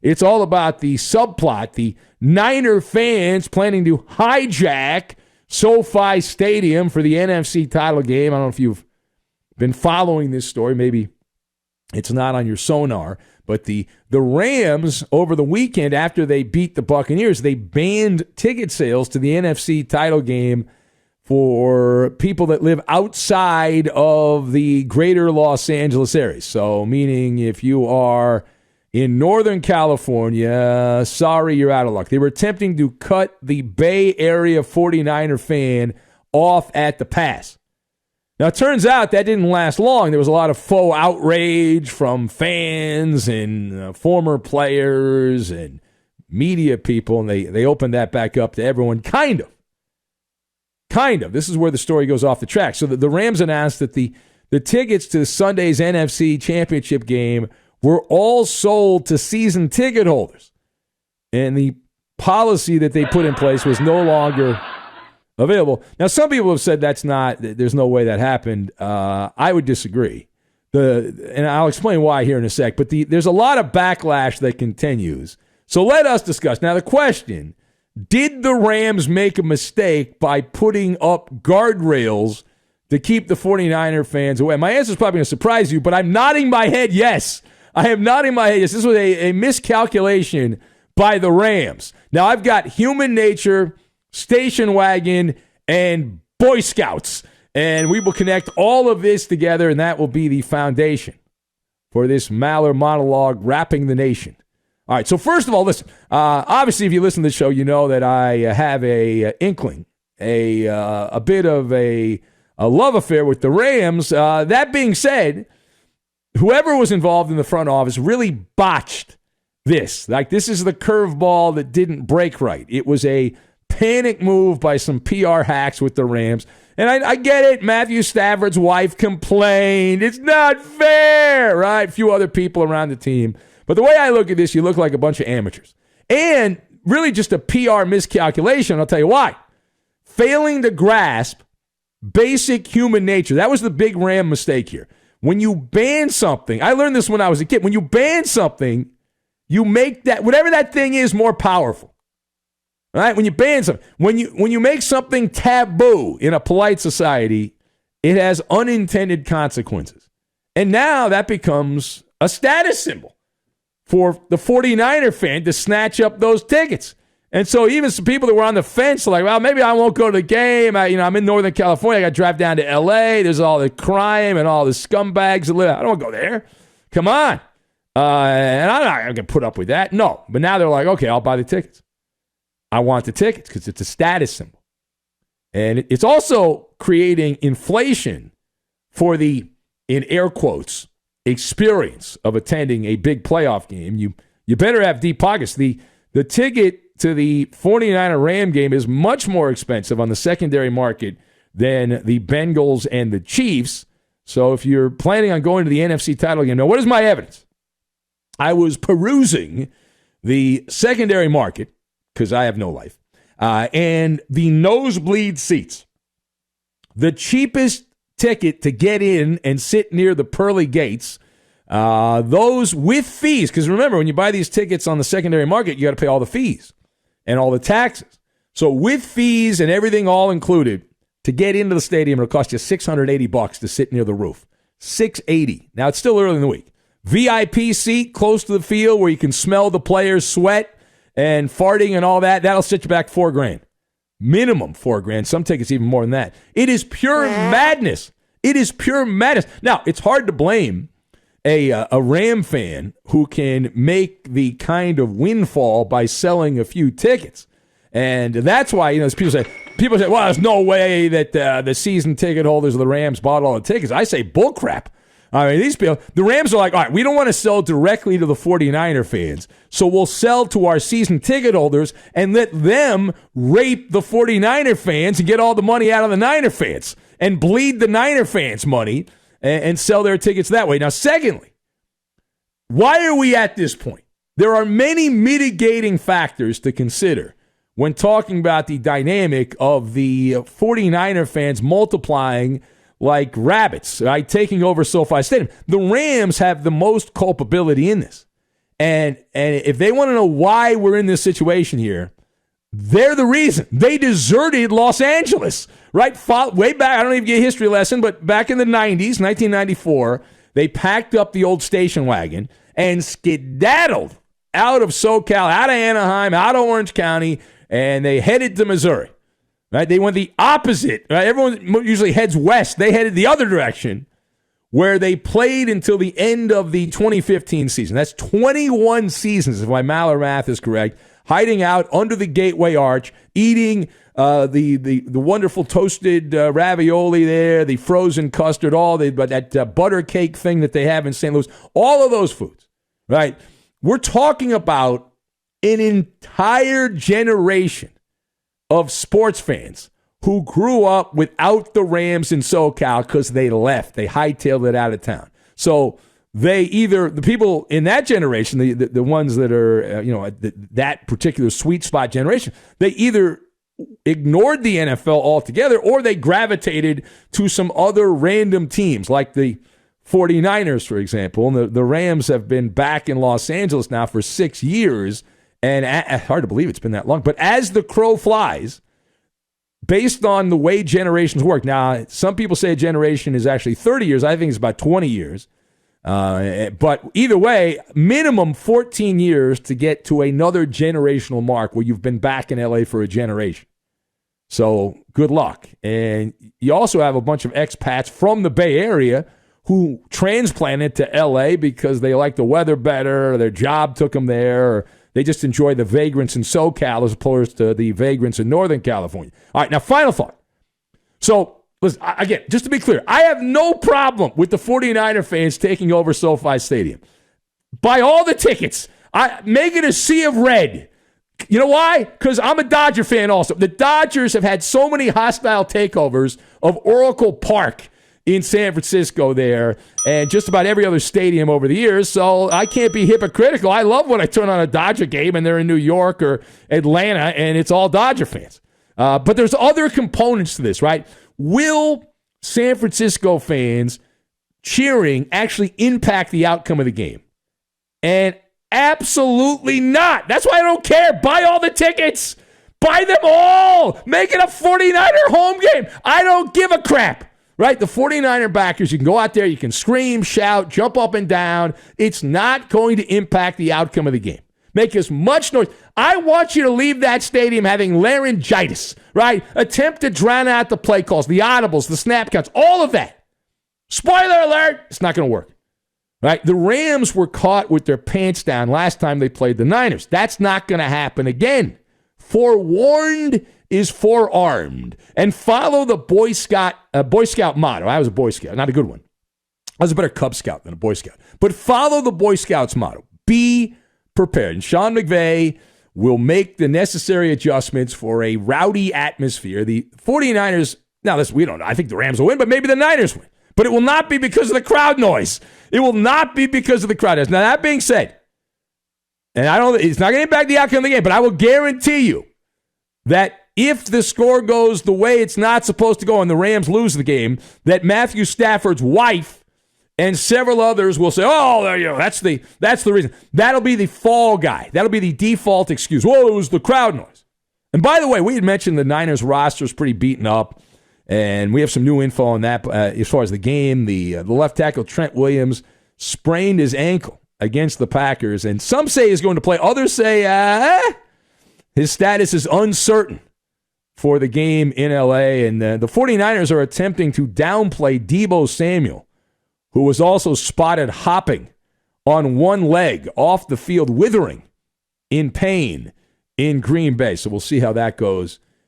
It's all about the subplot, the Niner fans planning to hijack SoFi Stadium for the NFC title game. I don't know if you've been following this story. Maybe it's not on your sonar. But the Rams, over the weekend, after they beat the Buccaneers, they banned ticket sales to the NFC title game for people that live outside of the greater Los Angeles area. So, meaning if you are in Northern California, sorry, you're out of luck. They were attempting to cut the Bay Area 49er fan off at the pass. Now, it turns out that didn't last long. There was a lot of faux outrage from fans and former players and media people, and they opened that back up to everyone, kind of. This is where the story goes off the track. So the Rams announced that the tickets to Sunday's NFC Championship game were all sold to season ticket holders. And the policy that they put in place was no longer available. Now, some people have said there's no way that happened. I would disagree. And I'll explain why here in a sec. But there's a lot of backlash that continues. So let us discuss. Now, the question, did the Rams make a mistake by putting up guardrails to keep the 49er fans away? My answer is probably going to surprise you, but I'm nodding my head yes. I am nodding my head yes. This was a miscalculation by the Rams. Now, I've got human nature, station wagon, and Boy Scouts. And we will connect all of this together, and that will be the foundation for this Maller monologue, Rapping the Nation. All right, so first of all, listen. Obviously, if you listen to the show, you know that I have a inkling, a bit of a love affair with the Rams. That being said, whoever was involved in the front office really botched this. Like, this is the curveball that didn't break right. It was a panic move by some PR hacks with the Rams. And I get it. Matthew Stafford's wife complained. It's not fair, right? A few other people around the team. But the way I look at this, you look like a bunch of amateurs. And really just a PR miscalculation. I'll tell you why. Failing to grasp basic human nature. That was the big Ram mistake here. When you ban something, I learned this when I was a kid. When you ban something, you make that, whatever that thing is, more powerful. All right? When you ban something, when you make something taboo in a polite society, it has unintended consequences. And now that becomes a status symbol for the 49er fan to snatch up those tickets. And so even some people that were on the fence are like, well, maybe I won't go to the game. I'm in Northern California. I got to drive down to L.A. There's all the crime and all the scumbags that live. I don't want to go there. Come on. And I'm not going to put up with that. No. But now they're like, okay, I'll buy the tickets. I want the tickets because it's a status symbol. And it's also creating inflation for the, in air quotes, experience of attending a big playoff game. You better have deep pockets. The ticket to the 49er Ram game is much more expensive on the secondary market than the Bengals and the Chiefs. So if you're planning on going to the NFC title game, now what is my evidence? I was perusing the secondary market, because I have no life, and the nosebleed seats. The cheapest ticket to get in and sit near the pearly gates, those with fees, because remember, when you buy these tickets on the secondary market, you got to pay all the fees and all the taxes. So with fees and everything all included, to get into the stadium, it'll cost you $680 to sit near the roof. $680. Now, it's still early in the week. VIP seat close to the field where you can smell the players' sweat and farting and all that, that'll set you back $4,000. Minimum $4,000. Some tickets even more than that. It is pure madness. It is pure madness. Now, it's hard to blame a Ram fan who can make the kind of windfall by selling a few tickets. And that's why, people say, well, there's no way that the season ticket holders of the Rams bought all the tickets. I say bullcrap. I mean, these people, the Rams are like, all right, we don't want to sell directly to the 49er fans, so we'll sell to our season ticket holders and let them rape the 49er fans and get all the money out of the Niner fans and bleed the Niner fans' money and sell their tickets that way. Now, secondly, why are we at this point? There are many mitigating factors to consider when talking about the dynamic of the 49er fans multiplying like rabbits, right, taking over SoFi Stadium. The Rams have the most culpability in this. And if they want to know why we're in this situation here, they're the reason. They deserted Los Angeles, right? Way back, I don't even get a history lesson, but back in the 90s, 1994, they packed up the old station wagon and skedaddled out of SoCal, out of Anaheim, out of Orange County, and they headed to Missouri. Right? They went the opposite. Right? Everyone usually heads west. They headed the other direction, where they played until the end of the 2015 season. That's 21 seasons, if my MALLER math is correct, hiding out under the Gateway Arch, eating the wonderful toasted ravioli there, the frozen custard, that butter cake thing that they have in St. Louis, all of those foods, right? We're talking about an entire generation of sports fans who grew up without the Rams in SoCal because they left. They hightailed it out of town. So the people in that generation, the ones that are, that particular sweet spot generation, they either ignored the NFL altogether or they gravitated to some other random teams like the 49ers, for example. And the Rams have been back in Los Angeles now for 6 years. And hard to believe it's been that long. But as the crow flies, based on the way generations work, now some people say a generation is actually 30 years. I think it's about 20 years. But either way, minimum 14 years to get to another generational mark where you've been back in LA for a generation. So good luck. And you also have a bunch of expats from the Bay Area who transplanted to LA because they like the weather better, or their job took them there, or they just enjoy the vagrants in SoCal as opposed to the vagrants in Northern California. All right, now final thought. So, listen, again, just to be clear, I have no problem with the 49er fans taking over SoFi Stadium. Buy all the tickets. Make it a sea of red. You know why? Because I'm a Dodger fan also. The Dodgers have had so many hostile takeovers of Oracle Park in San Francisco there, and just about every other stadium over the years, so I can't be hypocritical. I love when I turn on a Dodger game and they're in New York or Atlanta, and it's all Dodger fans. But there's other components to this, right? Will San Francisco fans cheering actually impact the outcome of the game? And absolutely not. That's why I don't care. Buy all the tickets. Buy them all. Make it a 49er home game. I don't give a crap. Right? The 49er backers, you can go out there, you can scream, shout, jump up and down. It's not going to impact the outcome of the game. Make as much noise. I want you to leave that stadium having laryngitis, right? Attempt to drown out the play calls, the audibles, the snap counts, all of that. Spoiler alert, it's not going to work. Right? The Rams were caught with their pants down last time they played the Niners. That's not going to happen again. Forewarned is forearmed. And follow the Boy Scout motto. I was a Boy Scout, not a good one. I was a better Cub Scout than a Boy Scout. But follow the Boy Scouts motto. Be prepared. And Sean McVay will make the necessary adjustments for a rowdy atmosphere. The 49ers, now listen, we don't know. I think the Rams will win, but maybe the Niners win. But it will not be because of the crowd noise. It will not be because of the crowd noise. Now, that being said, and it's not going to impact the outcome of the game, but I will guarantee you that if the score goes the way it's not supposed to go and the Rams lose the game, that Matthew Stafford's wife and several others will say, oh, there you go. That's the reason. That'll be the fall guy. That'll be the default excuse. Well, it was the crowd noise. And by the way, we had mentioned the Niners roster is pretty beaten up, and we have some new info on that as far as the game. The left tackle, Trent Williams, sprained his ankle against the Packers, and some say he's going to play. Others say his status is uncertain for the game in L.A., and the 49ers are attempting to downplay Deebo Samuel, who was also spotted hopping on one leg off the field, withering in pain in Green Bay. So we'll see how that goes